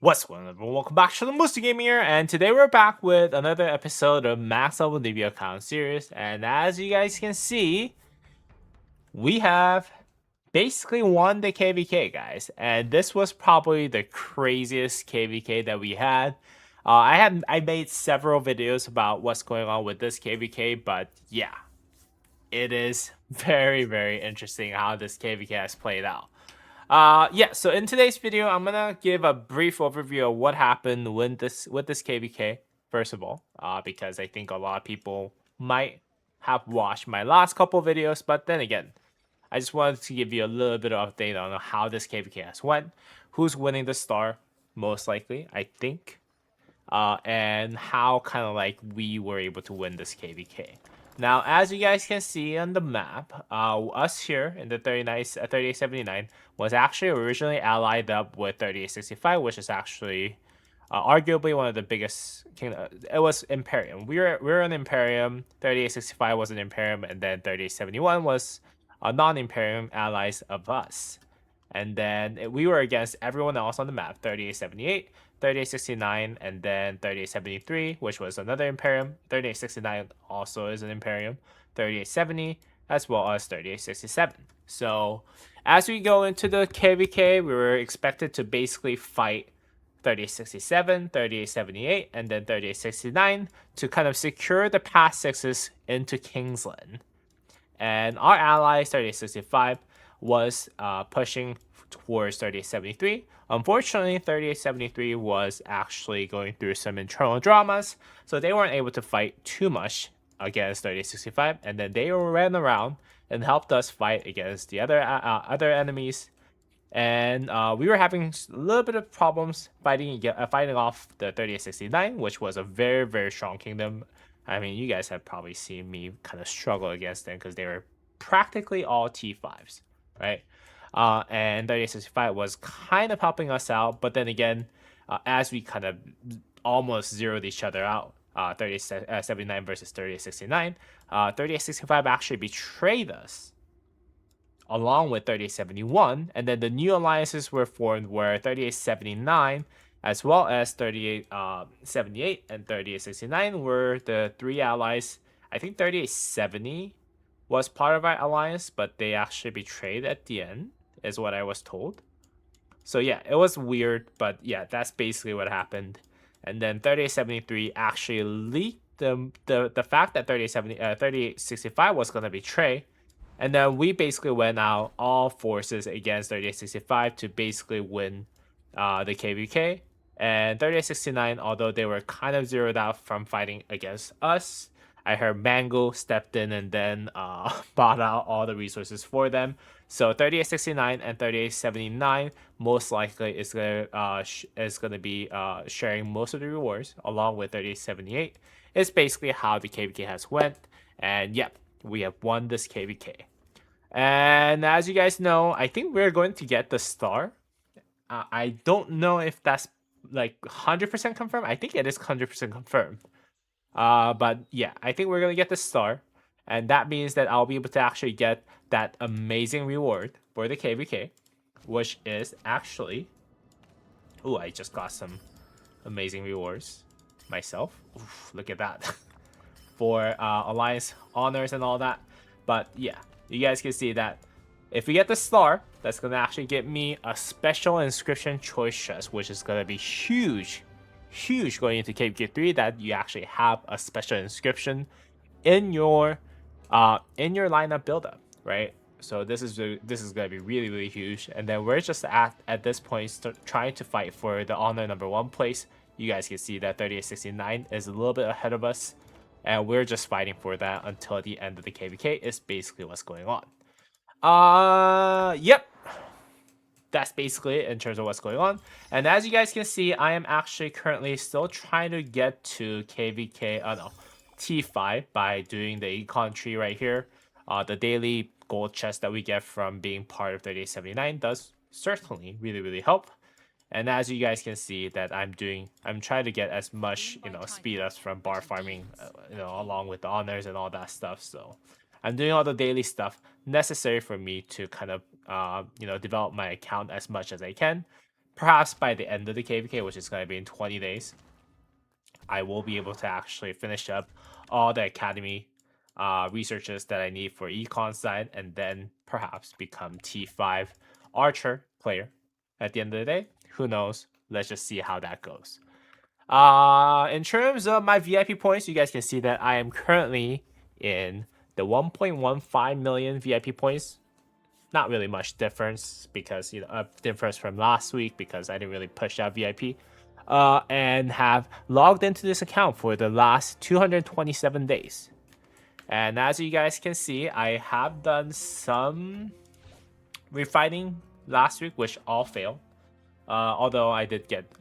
What's going on, everyone? Welcome back to the Musti Gaming here, and today we're back with another episode of Max Level Newbie Account series. And as you guys can see, we have basically won the KVK, guys. And this was probably the craziest KVK that we had. I made several videos about what's going on with this KVK, but yeah, it is very interesting how this KVK has played out. Yeah, so in today's video, I'm gonna give a brief overview of what happened with this KVK, first of all, because I think a lot of people might have watched my last couple videos, but then again, I just wanted to give you a little bit of update on how this KVK has went, who's winning the star, most likely, I think, and how kind of like we were able to win this KVK. Now, as you guys can see on the map, us here in the 3879 was actually originally allied up with 3865, which is actually arguably one of the biggest kingdom. It was Imperium. We were an Imperium. 3865 was an Imperium, and then 3871 was a non-Imperium allies of us. And then we were against everyone else on the map: 3878, 3869, and then 3873, which was another Imperium. 3869 also is an Imperium. 3870, as well as 3867. So as we go into the KVK, we were expected to basically fight 3867, 3878, and then 3869 to kind of secure the past sixes into Kingsland. And our allies, 3865, was pushing towards 3873. Unfortunately, 3873 was actually going through some internal dramas, so they weren't able to fight too much against 3865, and then they ran around and helped us fight against the other enemies. And we were having a little bit of problems fighting off the 3869, which was a very strong kingdom. I mean, you guys have probably seen me kind of struggle against them because they were practically all T5s, right? And 3865 was kind of helping us out, but then again, as we kind of almost zeroed each other out, 3879 versus 3869, 3865 actually betrayed us along with 3871, and then the new alliances were formed where 3879 as well as 3878 and 3869 were the three allies. I think 3870 was part of our alliance, but they actually betrayed at the end, is what I was told. So yeah, it was weird, but yeah, that's basically what happened. And then 3873 actually leaked the fact that 3865 was gonna betray. And then we basically went out all forces against 3865 to basically win the KVK. And 3869, although they were kind of zeroed out from fighting against us, I heard Mango stepped in and then bought out all the resources for them. So 3869 and 3879 most likely is gonna be sharing most of the rewards along with 3878. It's basically how the KVK has went, and yep, we have won this KVK. And as you guys know, I think we're going to get the star. I don't know if that's like 100% confirmed. I think it is 100% confirmed. But yeah, I think we're gonna get the star, and that means that I'll be able to actually get that amazing reward for the KVK, which is actually, oh, I just got some amazing rewards myself. Oof, look at that for alliance honors and all that. But yeah, you guys can see that if we get the star, that's gonna actually get me a special inscription choice chest, which is gonna be huge going into KvK3, that you actually have a special inscription in your lineup buildup, right? So this is gonna be really huge. And then we're just at this point trying to fight for the honor #1 place. You guys can see that 3869 is a little bit ahead of us, and we're just fighting for that until the end of the KvK is basically what's going on. Yep, that's basically it in terms of what's going on. And as you guys can see, I am actually currently still trying to get to KVK, T5 by doing the econ tree right here. The daily gold chest that we get from being part of 3879 does certainly really help. And as you guys can see that I'm trying to get as much, speed ups from bar farming, along with the honors and all that stuff. So I'm doing all the daily stuff necessary for me to kind of, develop my account as much as I can. perhaps by the end of the KvK, which is going to be in 20 days, I will be able to actually finish up all the academy researches that I need for econ side, and then perhaps become T5 archer player at the end of the day. Who knows? Let's just see how that goes. In terms of my VIP points, you guys can see that I am currently in the 1.15 million VIP points. Not really much difference because difference from last week because I didn't really push out VIP. And have logged into this account for the last 227 days. And as you guys can see, I have done some refighting last week, which all failed. Although I did get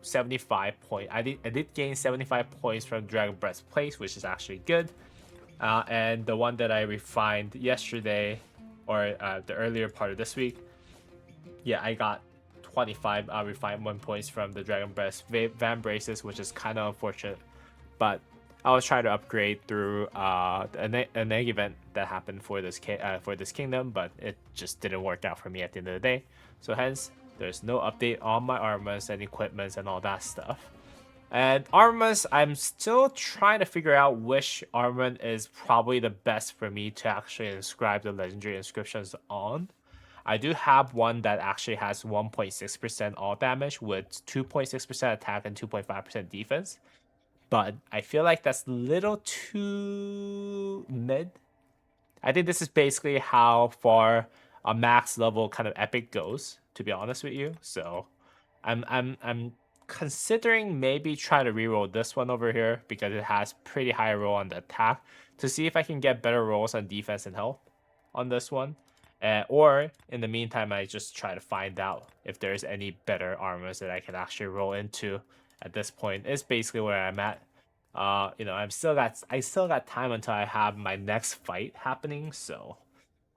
75 points. I did gain 75 points from Dragon Breastplate, which is actually good. And the one that I refined yesterday, or the earlier part of this week, yeah, I got 25 refinement points from the Dragon Breast Van Braces, which is kind of unfortunate. But I was trying to upgrade through a neg event that happened for this kingdom, but it just didn't work out for me at the end of the day. So hence, there's no update on my armors and equipments and all that stuff. And armaments, I'm still trying to figure out which armament is probably the best for me to actually inscribe the legendary inscriptions on. I do have one that actually has 1.6% all damage with 2.6% attack and 2.5% defense. But I feel like that's a little too mid. I think this is basically how far a max level kind of epic goes, to be honest with you. So I'm considering maybe try to reroll this one over here because it has pretty high roll on the attack to see if I can get better rolls on defense and health on this one. Or in the meantime, I just try to find out if there's any better armors that I can actually roll into at this point. It's basically where I'm at. I still got time until I have my next fight happening. So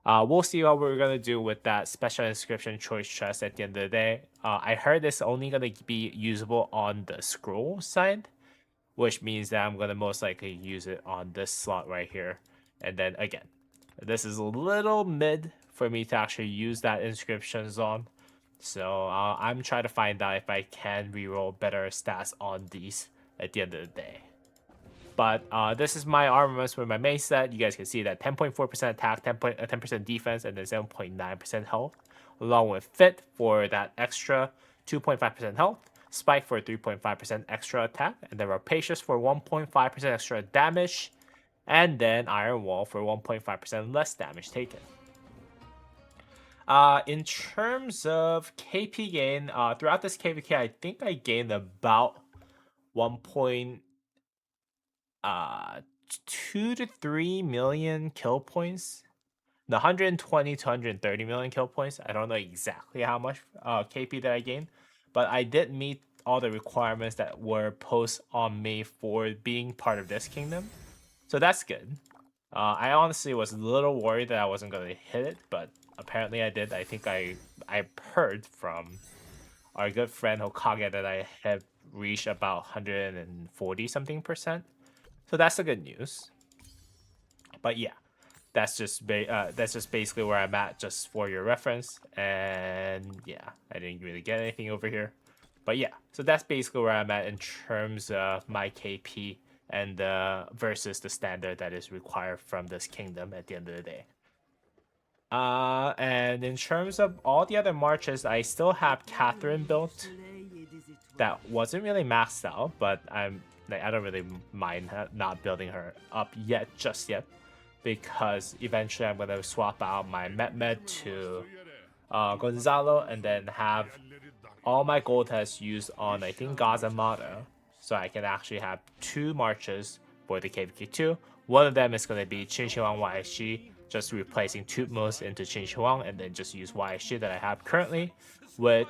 we'll see what we're gonna do with that special inscription choice chest at the end of the day. I heard it's only gonna be usable on the scroll side, which means that I'm gonna most likely use it on this slot right here. And then again, this is a little mid for me to actually use that inscriptions on. So I'm trying to find out if I can reroll better stats on these at the end of the day. But this is my armaments for my main set. You guys can see that 10.4% attack, 10% defense, and then 7.9% health. Along with Fit for that extra 2.5% health, Spike for 3.5% extra attack, and then Rapacious for 1.5% extra damage, and then Iron Wall for 1.5% less damage taken. In terms of KP gain, throughout this KVK, I think I gained about 1.2 to 3 million kill points. The 120 to 130 million kill points. I don't know exactly how much KP that I gained, but I did meet all the requirements that were posed on me for being part of this kingdom. So that's good. I honestly was a little worried that I wasn't going to hit it, but apparently I did. I think I heard from our good friend Hokage that I have reached about 140 something percent. So that's the good news. But yeah, that's just basically where I'm at, just for your reference. And yeah, I didn't really get anything over here. But yeah, so that's basically where I'm at in terms of my KP and versus the standard that is required from this kingdom at the end of the day. And in terms of all the other marches, I still have Catherine built. That wasn't really maxed out, but I don't really mind not building her up just yet, because eventually I'm gonna swap out my Mehmet to Gonzalo, and then have all my gold tests used on, I think, Gazamata, so I can actually have 2 marches for the KVK2. One of them is going to be Qinxihuang YSG, just replacing Tutmos into Qinxihuang, and then just use YSG that I have currently, with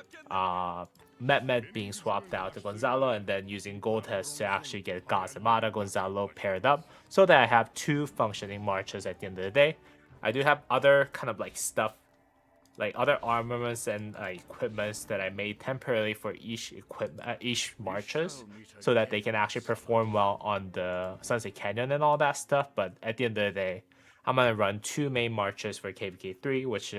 Mehmet being swapped out to Gonzalo, and then using gold tests to actually get Gazamata Gonzalo paired up, so that I have 2 functioning marches at the end of the day. I do have other kind of like stuff, like other armaments and equipments that I made temporarily for each marches, so that they can actually perform well on the Sunset Canyon and all that stuff. But at the end of the day, I'm gonna run 2 main marches for KVK3, which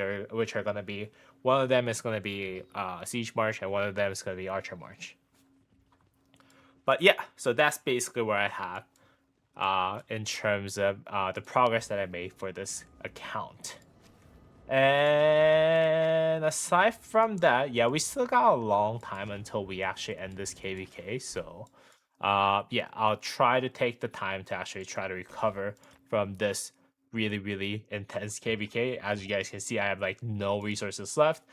are gonna be One of them is going to be Siege March, and one of them is going to be Archer March. But yeah, so that's basically where I have in terms of the progress that I made for this account. And aside from that, yeah, we still got a long time until we actually end this KVK. So, yeah, I'll try to take the time to actually try to recover from this really intense KVK. As you guys can see, I have like no resources left.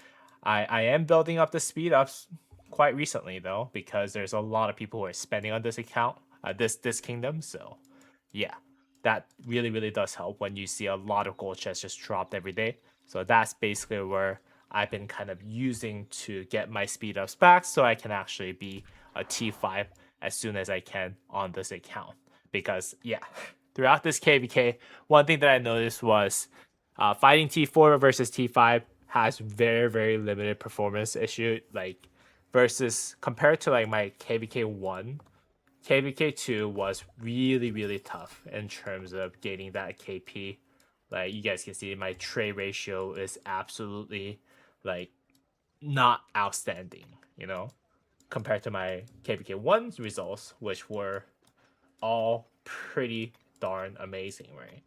I am building up the speed ups quite recently though, because there's a lot of people who are spending on this account, this kingdom. So, yeah, that really does help when you see a lot of gold chests just dropped every day. So that's basically where I've been kind of using to get my speed ups back so I can actually be a T5 as soon as I can on this account. Because, yeah, throughout this KVK, one thing that I noticed was fighting T4 versus T5 has very limited performance issue. Like, versus compared to like my KVK1, KVK2 was really tough in terms of getting that KP. Like you guys can see, my trade ratio is absolutely like not outstanding, you know, compared to my KVK1's results, which were all pretty darn amazing, right?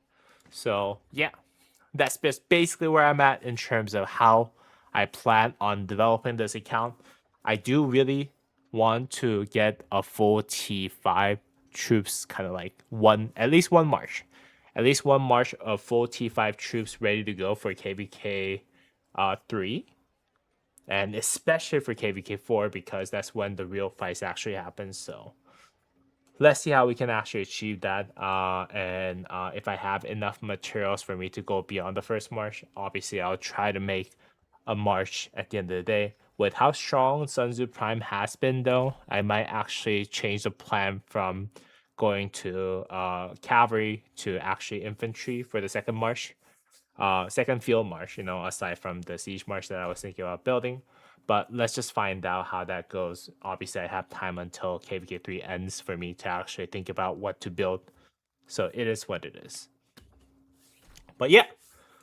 So yeah, that's just basically where I'm at in terms of how I plan on developing this account. I do really want to get a full T5 troops, kind of like at least one march. At least one march of full T5 troops ready to go for KVK 3. And especially for KVK 4, because that's when the real fights actually happen. So let's see how we can actually achieve that. And if I have enough materials for me to go beyond the first march, obviously I'll try to make a march at the end of the day. With how strong Sun Tzu Prime has been, though, I might actually change the plan from going to cavalry to actually infantry for the second march, second field march. You know, aside from the siege march that I was thinking about building. But let's just find out how that goes. Obviously, I have time until KVK3 ends for me to actually think about what to build. So it is what it is. But yeah,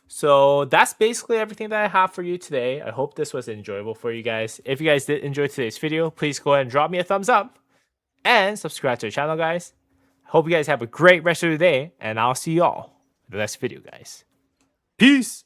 so that's basically everything that I have for you today. I hope this was enjoyable for you guys. If you guys did enjoy today's video, please go ahead and drop me a thumbs up and subscribe to the channel, guys. Hope you guys have a great rest of the day, and I'll see y'all in the next video, guys. Peace!